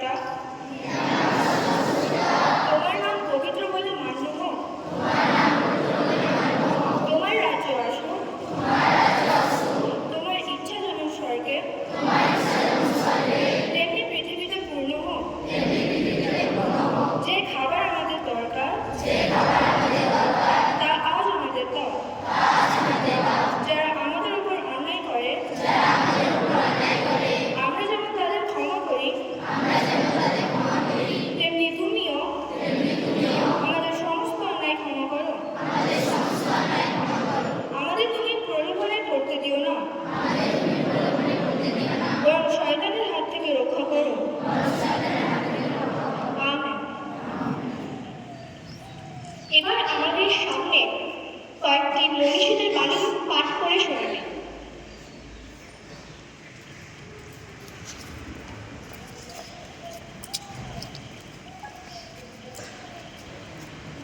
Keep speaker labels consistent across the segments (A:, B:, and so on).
A: পিতা, তোমার নাম পবিত্র বলে মান্য হোক। তোমার রাজ্য আসুক। তোমার ইচ্ছা যেমন স্বর্গে তেমনি পৃথিবীতে পূর্ণ হোক। যে খাবার আমাদের দরকার তা আজ আমাদের দাও। যারা আমাদের উপর অন্যায় করে আমরা যেমন তাদের ক্ষমা করি তেমনি তুমিও আমাদের সমস্ত অন্যায় ক্ষমা করো। আমাদের তুমি প্রলোভনে পড়তে দিও না, বরং শয়তানের হাত থেকে রক্ষা করো। আমেন। এবার আমাদের সামনে কয়েকটি মনীষীদের বাণী পাঠ করে শোনাবে।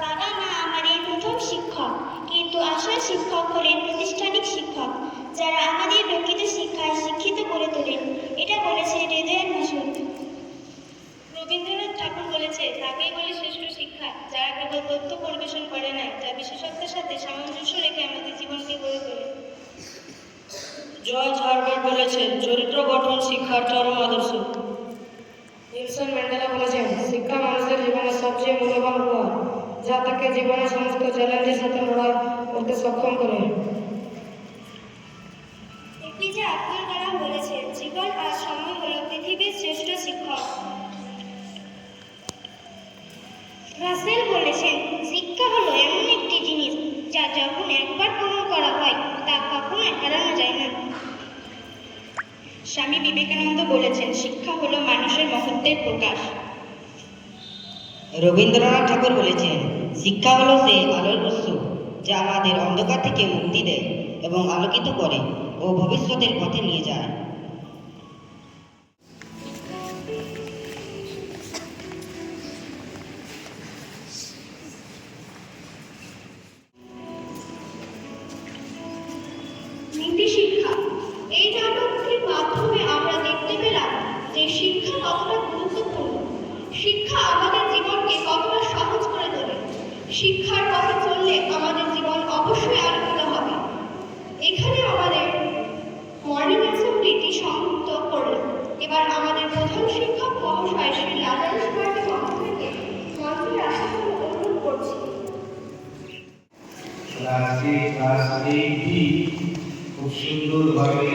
B: বাবা মা আমাদের প্রথম শিক্ষক, কিন্তু আসল শিক্ষক হলেন প্রাতিষ্ঠানিক শিক্ষক, যারা আমাদের প্রকৃত শিক্ষায় শিক্ষিত করে তোলেন। এটা বলেছে হৃদয়ের মাসুদ।
A: রবীন্দ্রনাথ ঠাকুর বলেছে, তাকেই বলে শ্রেষ্ঠ শিক্ষা, যারা কেবল তথ্য পরিবেশন করে নাই, যা বিশেষত্বের সাথে সামঞ্জস্য রেখে আমাদের জীবনকে গড়ে তোলে। জর্জ হার্বার্ট বলেছেন, চরিত্র গঠন শিক্ষার চরম আদর্শ। নেলসন ম্যান্ডেলা বলেছেন, শিক্ষা মানুষের জীবনের সবচেয়ে মূল্যবান উপহার, যা তাকে জীবনের সমস্ত চ্যালেঞ্জের সাথে লড়াই করতে সক্ষম করে।
B: এপিজে আব্দুল কালাম বলেছেন, জীবন আর সময় হলো পৃথিবীর শ্রেষ্ঠ শিক্ষক। রাসেল বলেছেন, শিক্ষা হলো এমন একটি জিনিস যা যখন একবার গ্রহণ করা হয় তা কখনো হারানো যায় না।
A: স্বামী বিবেকানন্দ বলেছেন, শিক্ষা হলো মানুষের মহত্বের প্রকাশ।
C: রবীন্দ্রনাথ ঠাকুর বলেছেন, শিক্ষা হলো সেই আলোর উৎস যা আমাদের অন্ধকার থেকে মুক্তি দেয় এবং আলোকিত করে ও ভবিষ্যতের পথে নিয়ে যায়।
B: নীতি শিক্ষা। এই নাটকটির মাধ্যমে আমরা দেখতে পেলাম যে শিক্ষা কতটা গুরুত্বপূর্ণ। শিক্ষা আমাদের জীবনকে কতটা সহজ করে তোলে। শিক্ষার পথে চললে আমাদের জীবন অবশ্যই আলোকিত হবে। এখানে আমাদের মর্নিং অ্যাসেম্বলিটি সমাপ্ত করল। এবার আমাদের প্রধান শিক্ষক মহাশয় শ্রী লাজারুস মার্টি মহাশয়কে মঞ্চে আসার জন্য অনুরোধ করছি।
D: খুব সুন্দরভাবে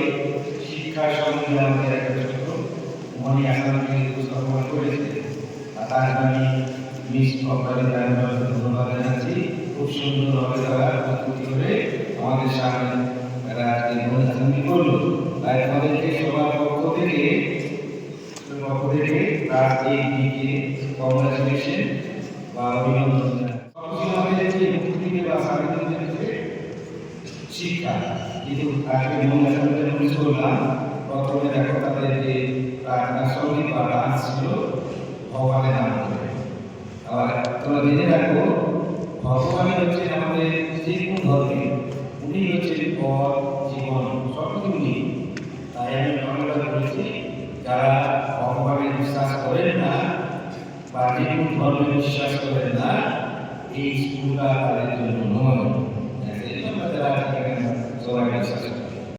D: শিক্ষা সম্বন্ধে আমাদের একটা ছোট মনে আসামকে উপস্থাপন করেছে। তার আমি মিস কোম্পানিতে আমি ধন্যবাদ জানাচ্ছি। খুব সুন্দরভাবে তারা প্রস্তুতি করে আমাদের সামনে তারা আসামি করলো। তাই আমাদেরকে সবার পক্ষ থেকে তার এই দিকে কংগ্রাচুলেশন বা অভিনন্দন জানাই। আমাদের যে মুক্তি বা স্বাধীনতা শিক্ষা, কিন্তু আজকে মনে নোটিস করলাম প্রথমে দেখো তাদের যে সঙ্গীত বা ডান্স ছিল ভগবানের নাম করে। আবার তোমরা জেনে রাখো, ভগবানই হচ্ছেন আমাদের যে কোন ধর্মে, উনি হচ্ছেন পর জীবন সবকিছু উনি। তাই আমি ধন্যবাদ করেছি যারা ভগবানের বিশ্বাস করেন না বা যে কোন ধর্মে বিশ্বাস করেন না, এই স্কুলটা তাদের জন্য নয়। সবাই বিশ্বাস